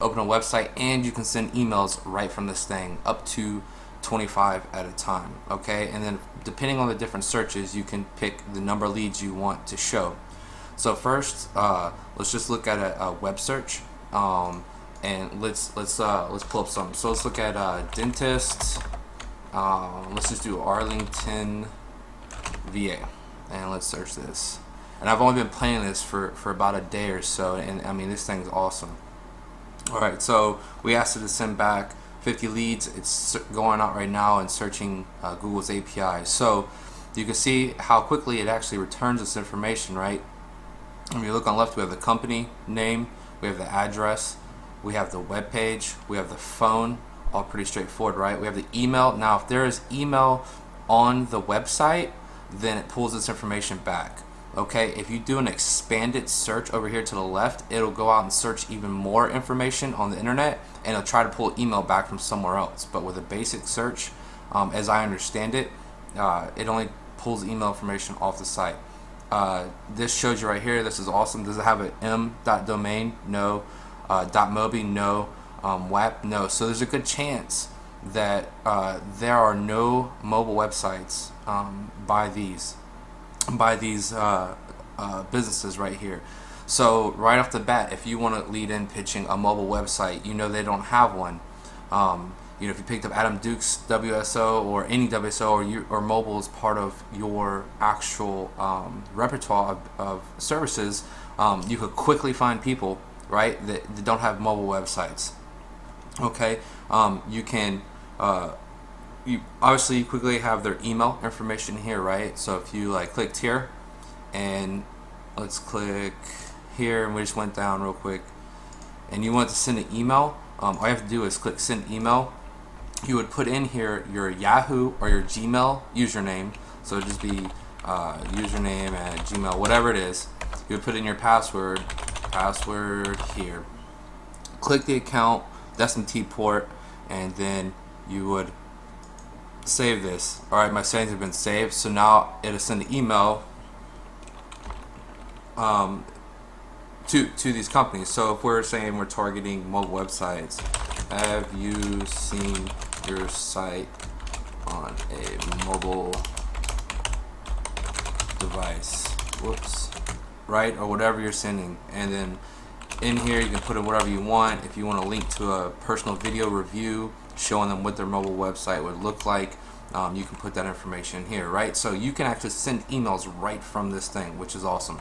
open a website, and you can send emails right from this thing, up to 25 at a time. Okay, and then depending on the different searches, you can pick the number of leads you want to show. So first, let's just look at a web search, and let's pull up some. So let's look at dentist. Let's just do Arlington, VA, and let's search this. And I've only been playing this for about a day or so, and I mean, this thing's awesome. Alright, so we asked it to send back 50 leads. It's going out right now and searching Google's API. So you can see how quickly it actually returns this information, right? When you look on the left, we have the company name, we have the address, we have the web page, we have the phone, all pretty straightforward, right? We have the email. Now, if there is email on the website, then it pulls this information back. Okay, if you do an expanded search over here to the left, it'll go out and search even more information on the internet, and it'll try to pull email back from somewhere else. But with a basic search, as I understand it, it only pulls email information off the site. This shows you right here. This is awesome. Does it have an m.domain? No. .mobi? No. WAP? No. So there's a good chance that there are no mobile websites by these businesses right here. So right off the bat, if you want to lead in pitching a mobile website, you know they don't have one. You know, if you picked up Adam Duke's WSO or any WSO, or mobile is part of your actual repertoire of services, you could quickly find people, right, that don't have mobile websites. Okay, you can you obviously quickly have their email information here, right? So if you like clicked here, and let's click here, and we just went down real quick, and you want to send an email, all you have to do is click send email. You would put in here your Yahoo or your Gmail username, so it'd just be username at Gmail, whatever it is. You would put in your password here, click the account, SMT port, and then you would save this. Alright, my settings have been saved, so now it'll send an email to these companies. So if we're saying we're targeting mobile websites, have you seen your site on a mobile device? Whoops. Right, or whatever you're sending, and then in here you can put in whatever you want. If you want to link to a personal video review showing them what their mobile website would look like, you can put that information here, right? So you can actually send emails right from this thing, which is awesome.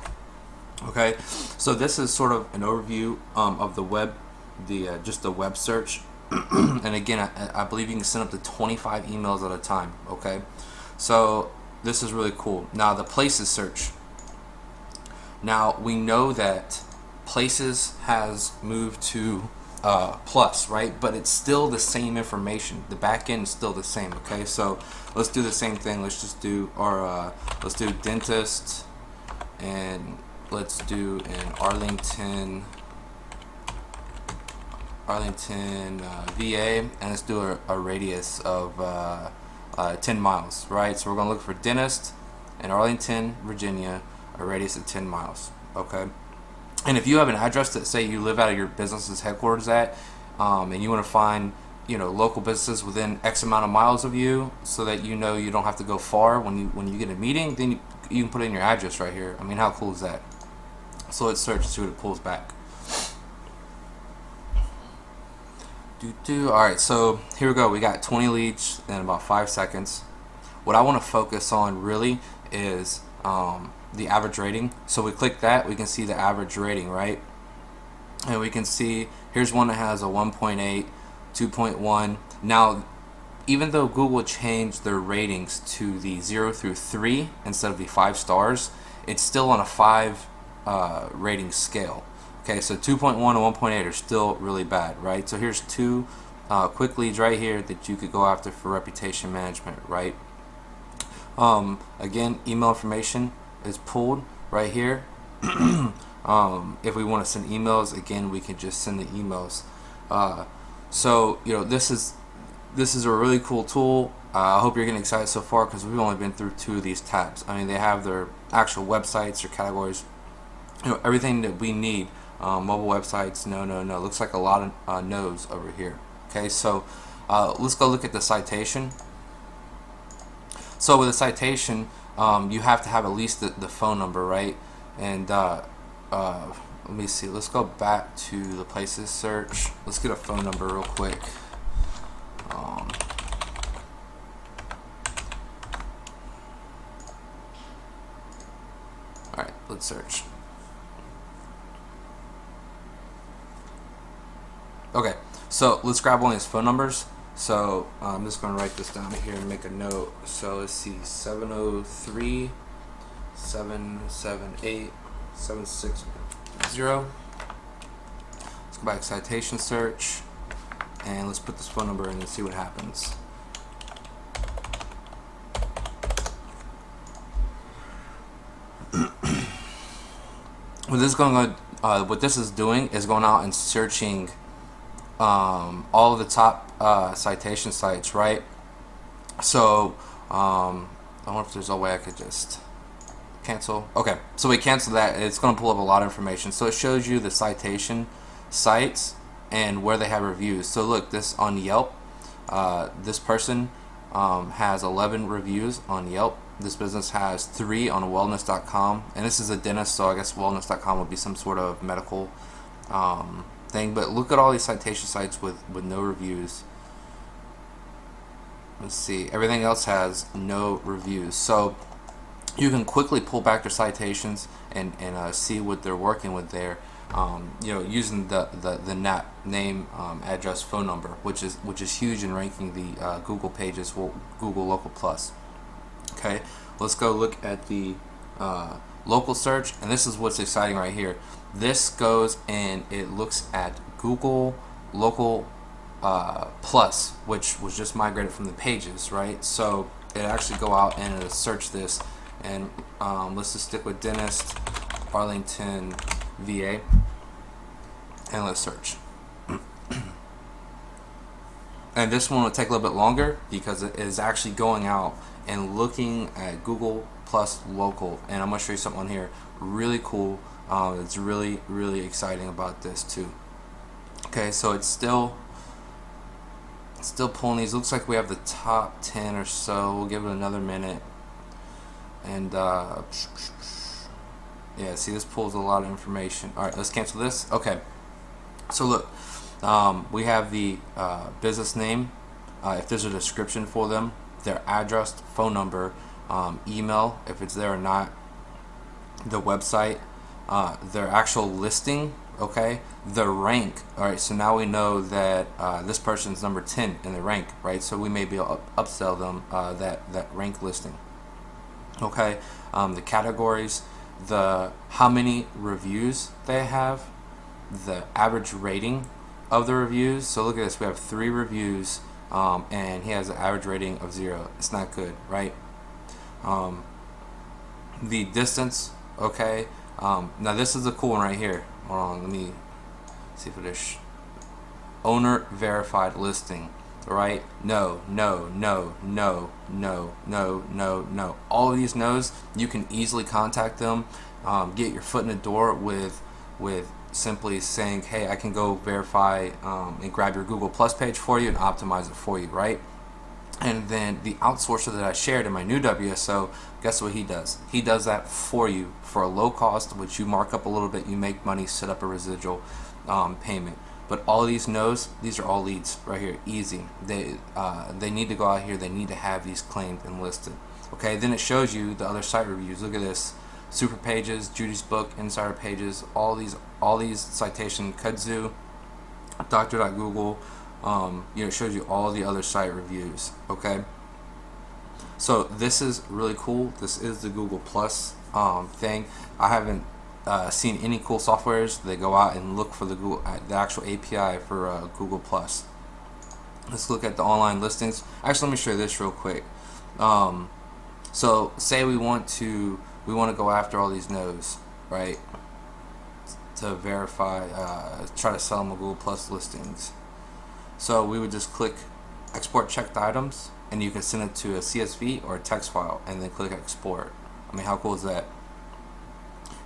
Okay, so this is sort of an overview of the web, just the web search. And again, I believe you can send up to 25 emails at a time. Okay, so this is really cool. Now the places search. Now we know that places has moved to plus, right? But it's still the same information. The back end is still the same. Okay, so let's do the same thing. Let's just do our let's do dentist, and let's do an Arlington VA, and let's do a radius of 10 miles, right? So we're gonna look for dentist in Arlington, Virginia, a radius of 10 miles. Okay. And if you have an address that say you live out of your business's headquarters at, and you want to find, you know, local businesses within X amount of miles of you, so that you know you don't have to go far when you get a meeting, then you can put in your address right here. I mean, how cool is that? So let's search and see what it pulls back. Alright, so here we go. We got 20 leads in about 5 seconds. What I want to focus on really is the average rating. So we click that, we can see the average rating, right? And we can see here's one that has a 1.8, 2.1. Now, even though Google changed their ratings to the 0 through 3 instead of the 5 stars, it's still on a 5 rating scale. Okay, so 2.1 and 1.8 are still really bad, right? So here's two quick leads right here that you could go after for reputation management, right? Again, email information is pulled right here. If we want to send emails, again, we can just send the emails. So you know, this is a really cool tool. I hope you're getting excited so far, because we've only been through 2 of these tabs. I mean, they have their actual websites, their categories, you know, everything that we need Mobile websites, no, no, no. Looks like a lot of no's over here. Okay, so let's go look at the citation. So with a citation, you have to have at least the phone number, right? And let me see. Let's go back to the places search. Let's get a phone number real quick. All right, let's search. Okay, so let's grab one of these phone numbers. So I'm just going to write this down here and make a note. So let's see, 703 778 760. Let's go back to citation search, and let's put this phone number in and see what happens. What this is doing is going out and searching all of the top citation sites, right? So I wonder if there's a way I could just cancel. Okay, so we cancel that. It's going to pull up a lot of information. So it shows you the citation sites and where they have reviews. So look, this on Yelp, this person has 11 reviews on Yelp. This business has 3 on wellness.com, and this is a dentist, so I guess wellness.com would be some sort of medical thing. But look at all these citation sites with no reviews. Let's see, everything else has no reviews. So you can quickly pull back their citations and see what they're working with there, using the name, address, phone number, which is huge in ranking the Google pages, Google Local Plus. Okay, let's go look at the local search, and this is what's exciting right here. This goes and it looks at Google Local Plus, which was just migrated from the pages, right? So it actually go out and it'll search this, and let's just stick with dentist, Arlington, VA, and let's search. And this one will take a little bit longer because it is actually going out and looking at Google Plus Local, and I'm going to show you something on here really cool. It's really exciting about this too. Okay, so it's still pulling these. Looks like we have the top 10 or so. We'll give it another minute, and yeah, see, this pulls a lot of information. All right, let's cancel this. Okay, so look, we have the business name, if there's a description for them, their address, phone number, email, if it's there or not, the website, their actual listing, okay, the rank. All right, so now we know that this person's number 10 in the rank, right? So we may be able to upsell them that rank listing. Okay, the categories, the how many reviews they have, the average rating of the reviews. So look at this, we have 3 reviews, and he has an average rating of 0. It's not good, right? The distance, okay. Now this is a cool one right here. Hold on, let me see if it is owner verified listing, right? No. All of these no's, you can easily contact them, get your foot in the door with simply saying, hey, I can go verify and grab your Google Plus page for you and optimize it for you, right? And then the outsourcer that I shared in my new WSO, guess what he does? He does that for you for a low cost, which you mark up a little bit, you make money, set up a residual payment. But all of these no's, these are all leads right here, easy. They need to go out here, they need to have these claimed and listed. Okay, then it shows you the other site reviews. Look at this. Super pages, Judy's book, insider pages, all these citation, kudzu, doctor.google, it shows you all the other site reviews. Okay, so this is really cool. This is the Google Plus thing. I haven't seen any cool softwares that go out and look for the actual API for Google Plus. Let's look at the online listings. Actually, let me show you this real quick. So say we want to go after all these no's, right, to verify, try to sell them a Google Plus listings. So we would just click export checked items, and you can send it to a CSV or a text file, and then click export. I mean, how cool is that?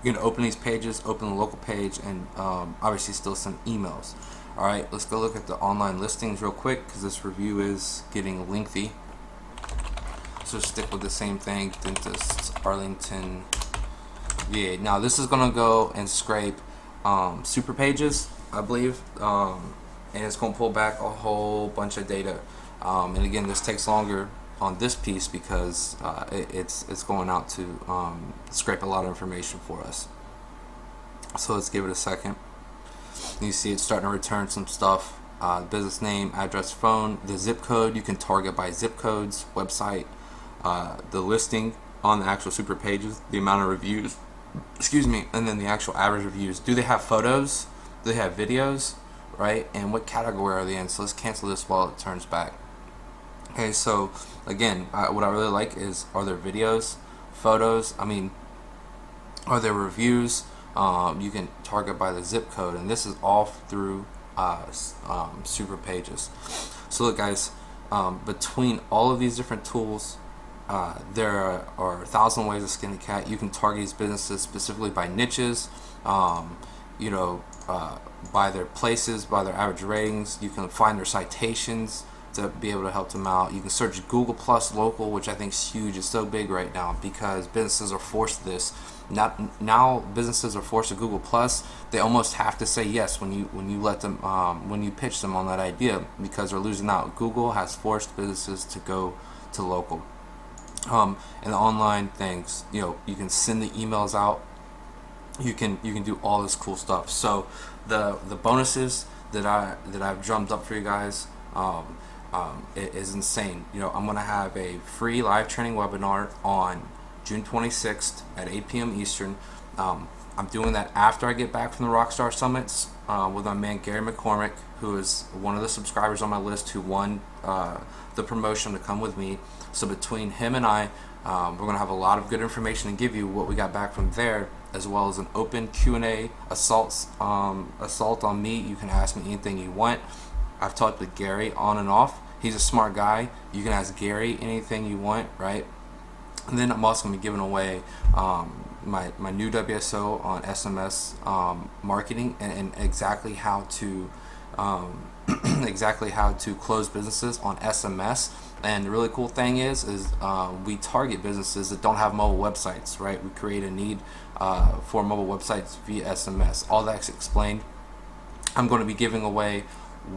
You can open these pages, open the local page, and obviously still send emails. All right, let's go look at the online listings real quick because this review is getting lengthy. So stick with the same thing, dentist, Arlington. Yeah, now this is gonna go and scrape super pages, I believe, and it's gonna pull back a whole bunch of data. And again, this takes longer on this piece because it's going out to scrape a lot of information for us. So let's give it a second. You see it's starting to return some stuff. Business name, address, phone, the zip code. You can target by zip codes, website, the listing on the actual super pages, the amount of reviews, excuse me, and then the actual average reviews. Do they have photos? Do they have videos? Right? And what category are they in? So let's cancel this while it turns back. Okay, so again, what I really like is, are there videos, photos? I mean, are there reviews? You can target by the zip code, and this is all through super pages. So look, guys, between all of these different tools, there are 1,000 ways to skin a cat. You can target these businesses specifically by niches, you know, by their places, by their average ratings. You can find their citations to be able to help them out. You can search Google Plus local, which I think is huge. It's so big right now because businesses are forced to this. Now businesses are forced to Google Plus. They almost have to say yes when you let them when you pitch them on that idea, because they're losing out. Google has forced businesses to go to local. And the online things, you know, you can send the emails out. You can do all this cool stuff. So the bonuses that I've drummed up for you guys, it is insane. You know, I'm gonna have a free live training webinar on June 26th at 8 p.m. Eastern. I'm doing that after I get back from the Rockstar Summits with my man Gary McCormick, who is one of the subscribers on my list who won the promotion to come with me. So between him and I, we're going to have a lot of good information to give you what we got back from there, as well as an open Q&A assault on me. You can ask me anything you want. I've talked with Gary on and off. He's a smart guy. You can ask Gary anything you want, right? And then I'm also going to be giving away my new WSO on SMS marketing and exactly how to exactly how to close businesses on SMS. And the really cool thing is we target businesses that don't have mobile websites, right? We create a need for mobile websites via SMS. All that's explained. I'm going to be giving away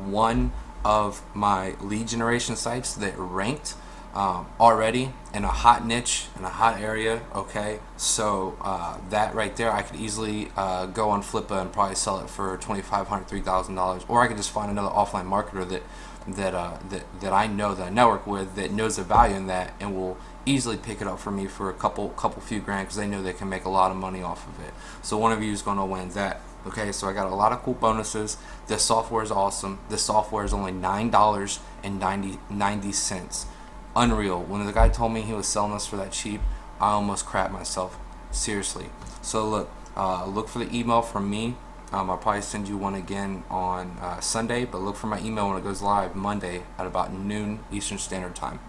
one of my lead generation sites that ranked already in a hot niche, in a hot area. Okay, so that right there, I could easily go on Flippa and probably sell it for $2,500, $3,000, or I could just find another offline marketer that I know, that I network with, that knows the value in that and will easily pick it up for me for a couple few grand, because they know they can make a lot of money off of it. So one of you is going to win that. Okay, so I got a lot of cool bonuses. This software is awesome. This software is only $9.90. Unreal. When the guy told me he was selling this for that cheap, I almost crapped myself. Seriously. So look for the email from me. I'll probably send you one again on Sunday, but look for my email when it goes live Monday at about noon Eastern Standard Time.